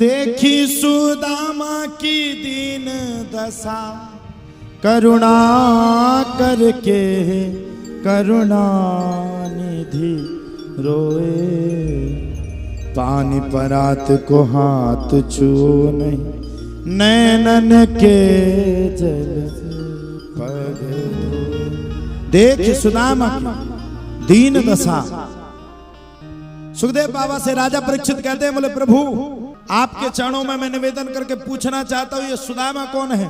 देखी सुदामा की दीन दशा, करुणा करके करुणा निधि रोए। पानी परात को हाथ छुओ नहीं, नैनन के जल पग धोए। देख सुदामा की दीन दशा। सुखदेव बाबा से राजा परीक्षित कहते हैं, बोले प्रभु आपके चरणों में मैं निवेदन करके पूछना चाहता हूं, ये सुदामा कौन है?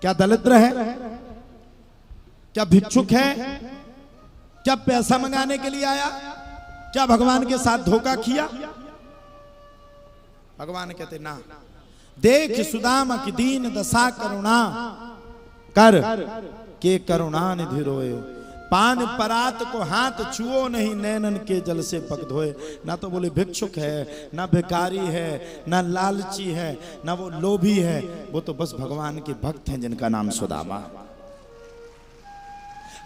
क्या दरिद्र है? क्या भिक्षुक है? क्या पैसा मंगाने के लिए आया? क्या भगवान के साथ धोखा किया? भगवान कहते ना, देख सुदामा की दीन दशा, करुणा कर के करुणा निधि रोए। पान परात को हाथ छुओ नहीं, नैनन के जल से पग धोए। ना तो बोले भिक्षुक है, ना भिखारी है, ना लालची है, ना वो लोभी है, वो तो बस भगवान के भक्त हैं जिनका नाम सुदामा।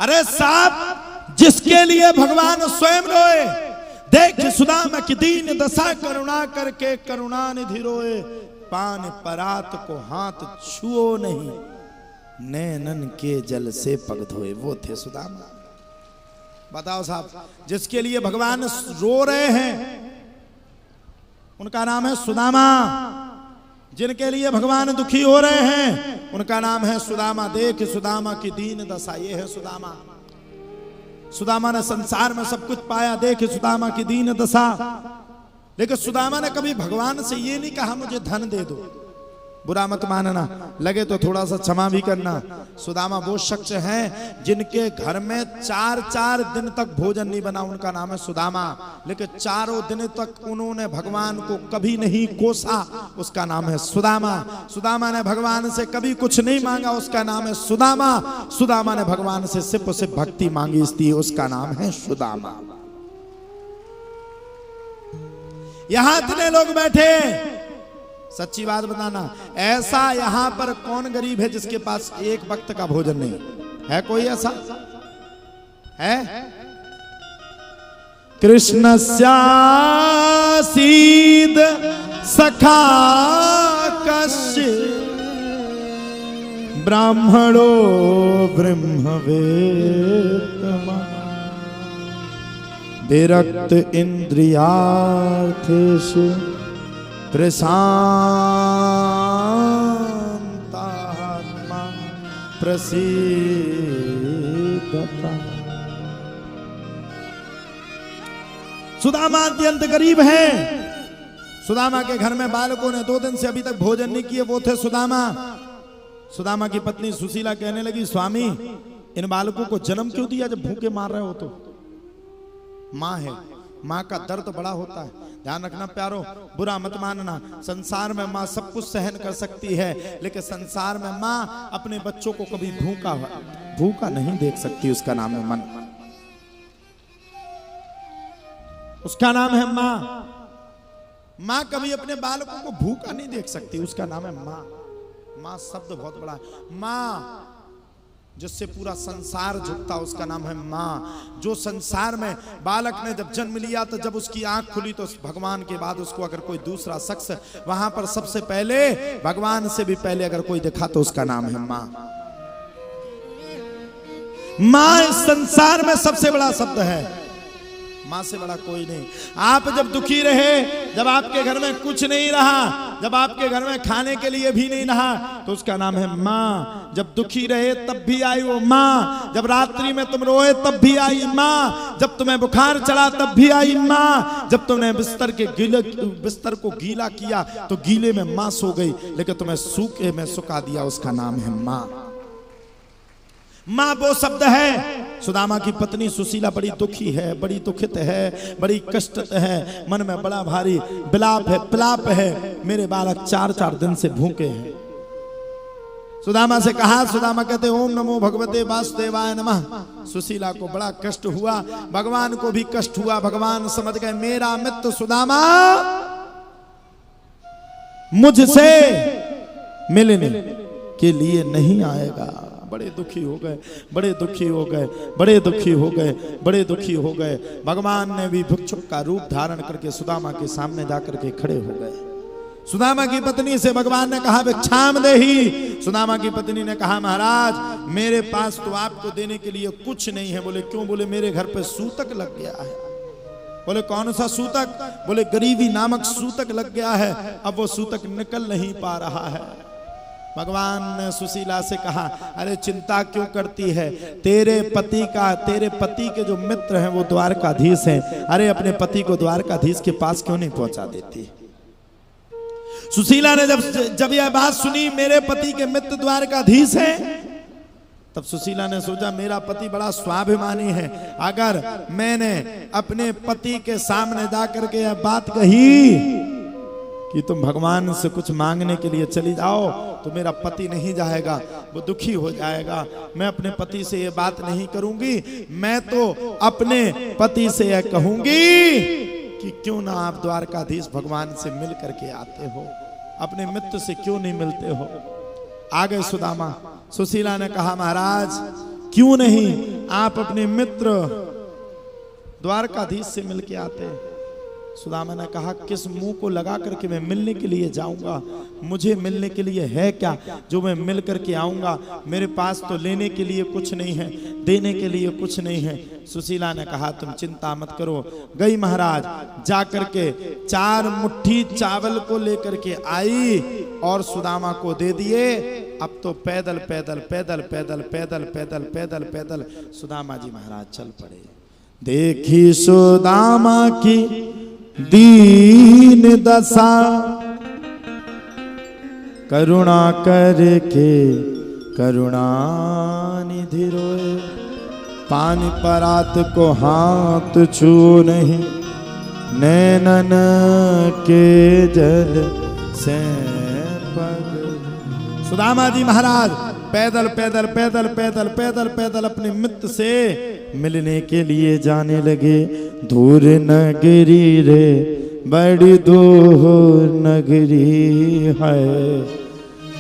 अरे साहब, जिसके लिए भगवान स्वयं रोए। देख सुदामा की दीन दशा, करुणा करके करुणा निधि रोए। पान परात को हाथ छुओ नहीं, नैनन के जल से पग धोए। वो थे सुदामा। बताओ साहब, जिसके लिए भगवान रो रहे हैं उनका नाम है सुदामा। जिनके लिए भगवान दुखी हो रहे हैं उनका नाम है सुदामा। देख सुदामा की दीन दशा, ये है सुदामा। सुदामा ने संसार में सब कुछ पाया, देख सुदामा की दीन दशा। लेकिन सुदामा ने कभी भगवान से ये नहीं कहा मुझे धन दे दो। बुरा मत मानना, लगे तो थोड़ा सा क्षमा भी करना। सुदामा वो शख्स हैं जिनके घर में 4-4 दिन तक भोजन नहीं बना, उनका नाम है सुदामा। लेकिन 4 दिन तक उन्होंने भगवान को कभी नहीं कोसा, उसका नाम है सुदामा। सुदामा ने भगवान से कभी कुछ नहीं मांगा, उसका नाम है सुदामा। सुदामा ने भगवान से सिर्फ भक्ति मांगी, इसलिए उसका नाम है सुदामा। यहां इतने लोग बैठे, सच्ची बात बताना, ऐसा यहां पर कौन गरीब है जिसके पास एक वक्त का भोजन नहीं है? कोई ऐसा है? कृष्ण सीद सखा कश्य, ब्राह्मणो ब्रह्मवेत्तमा, विरक्त इंद्रियार्थेषु प्रशांतात्मा प्रसीदता। सुदामा अत्यंत गरीब है। सुदामा के घर में बालकों ने 2 दिन से अभी तक भोजन नहीं किए, वो थे सुदामा। सुदामा की पत्नी सुशीला कहने लगी, स्वामी इन बालकों को जन्म क्यों दिया जब भूखे मार रहे हो? तो माँ है, माँ का दर्द बड़ा होता है। ध्यान रखना प्यारो, बुरा मत मानना। संसार में माँ सब कुछ सहन कर सकती है, लेकिन संसार में माँ अपने बच्चों को कभी भूखा नहीं देख सकती। उसका नाम है मन, उसका नाम है माँ। माँ कभी अपने बालकों को भूखा नहीं देख सकती, उसका नाम है माँ। माँ शब्द बहुत बड़ा है। माँ जिससे पूरा संसार झुकता, उसका नाम है माँ। जो संसार में बालक ने जब जन्म लिया तो जब उसकी आंख खुली तो भगवान के बाद उसको अगर कोई दूसरा शख्स वहां पर सबसे पहले, भगवान से भी पहले अगर कोई देखा तो उसका नाम है माँ। माँ इस संसार में सबसे बड़ा शब्द है, माँ से बड़ा कोई नहीं। आप जब दुखी रहे, जब आपके घर में कुछ नहीं रहा, जब आपके घर में खाने के लिए भी नहीं रहा, तो उसका नाम है माँ। जब दुखी रहे तब भी आई वो माँ। जब रात्रि में तुम रोए तब भी आई माँ। जब तुम्हें बुखार चढ़ा तब भी आई माँ। जब तुमने बिस्तर को गीला किया तो गीले में माँ सो गई, लेकिन तुम्हें सूखे में सुखा दिया, उसका नाम है माँ। माँ वो शब्द है। सुदामा की पत्नी सुशीला बड़ी दुखी है, बड़ी दुखित है, बड़ी कष्ट है, मन में बड़ा भारी विलाप है। मेरे बालक 4-4 दिन से भूखे हैं। सुदामा से कहा, सुदामा कहते ओम नमो भगवते वासुदेवाय नमः। सुशीला को बड़ा कष्ट हुआ, भगवान को भी कष्ट हुआ। भगवान समझ गए मेरा मित्र सुदामा मुझसे मिलने के लिए नहीं आएगा। बड़े दुखी हो गए, बड़े दुखी हो गए, बड़े दुखी हो गए, बड़े दुखी हो गए। भगवान ने भी भिक्षुक का रूप धारण करके सुदामा के सामने जाकर के खड़े हो गए। सुदामा की पत्नी से भगवान ने कहा भिक्षाम देहि। सुदामा की पत्नी ने कहा महाराज मेरे पास तो आपको देने के लिए कुछ नहीं है। बोले क्यों? बोले मेरे घर पे सूतक लग गया है। बोले कौन सा सूतक? बोले गरीबी नामक सूतक लग गया है, अब वो सूतक निकल नहीं पा रहा है। भगवान ने सुशीला से कहा अरे चिंता क्यों करती है, तेरे पति के जो मित्र हैं वो द्वारकाधीश हैं, अरे अपने पति को द्वारकाधीश के पास क्यों नहीं पहुंचा देती। सुशीला ने जब यह बात सुनी मेरे पति के मित्र द्वारकाधीश हैं, तब सुशीला ने सोचा मेरा पति बड़ा स्वाभिमानी है, अगर मैंने अपने पति के सामने जाकर के यह बात कही कि तुम भगवान से कुछ मांगने के लिए चली जाओ तो मेरा पति नहीं जाएगा, वो दुखी हो जाएगा। मैं अपने पति से ये बात नहीं करूंगी, मैं तो अपने पति से यह कहूंगी कि क्यों ना आप द्वारकाधीश भगवान से मिल करके आते हो, अपने मित्र से क्यों नहीं मिलते हो। आ गए सुदामा। सुशीला ने कहा महाराज क्यों नहीं आप अपने मित्र द्वारकाधीश से मिल के आते हैं। सुदामा ने कहा किस मुंह को लगा करके मैं मिलने के लिए जाऊंगा, मुझे मिलने के लिए है क्या जो मैं मिल करके आऊंगा, मेरे पास तो लेने के लिए कुछ नहीं है, देने के लिए कुछ नहीं है। सुशीला ने कहा तुम चिंता मत करो। गई महाराज, जा करके 4 मुट्ठी चावल को लेकर के आई और सुदामा को दे दिए। अब तो पैदल पैदल पैदल पैदल पैदल पैदल पैदल पैदल सुदामा जी महाराज चल पड़े। देखी सुदामा की दीन दशा, करुणा करके करुणा निधि रोए, पानी परात को हाथ छू नहीं, नैनन के जल से पग। सुदामा जी महाराज पैदल पैदल पैदल पैदल पैदल पैदल अपने मित्र से मिलने के लिए जाने लगे। दूर नगरी रे बड़ी दूर नगरी है,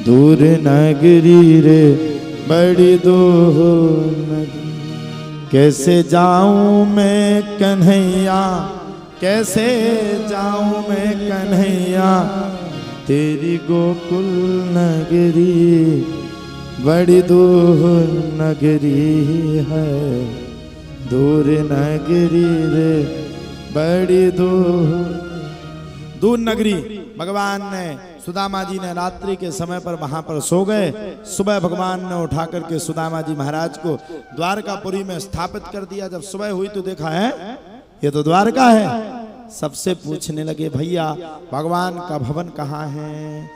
दूर नगरी रे बड़ी दूर नगरी, कैसे जाऊं मैं कन्हैया, कैसे जाऊं मैं कन्हैया, तेरी गोकुल नगरी बड़ी दूर नगरी है, दूर नगरी रे बड़ी दूर नगरी। भगवान ने सुदामा जी ने रात्रि के समय पर वहां पर सो गए। सुबह भगवान ने उठा करके सुदामा जी महाराज को द्वारकापुरी में स्थापित कर दिया। जब सुबह हुई तो देखा है ये तो द्वारका है। सबसे पूछने लगे भैया भगवान का भवन कहाँ है।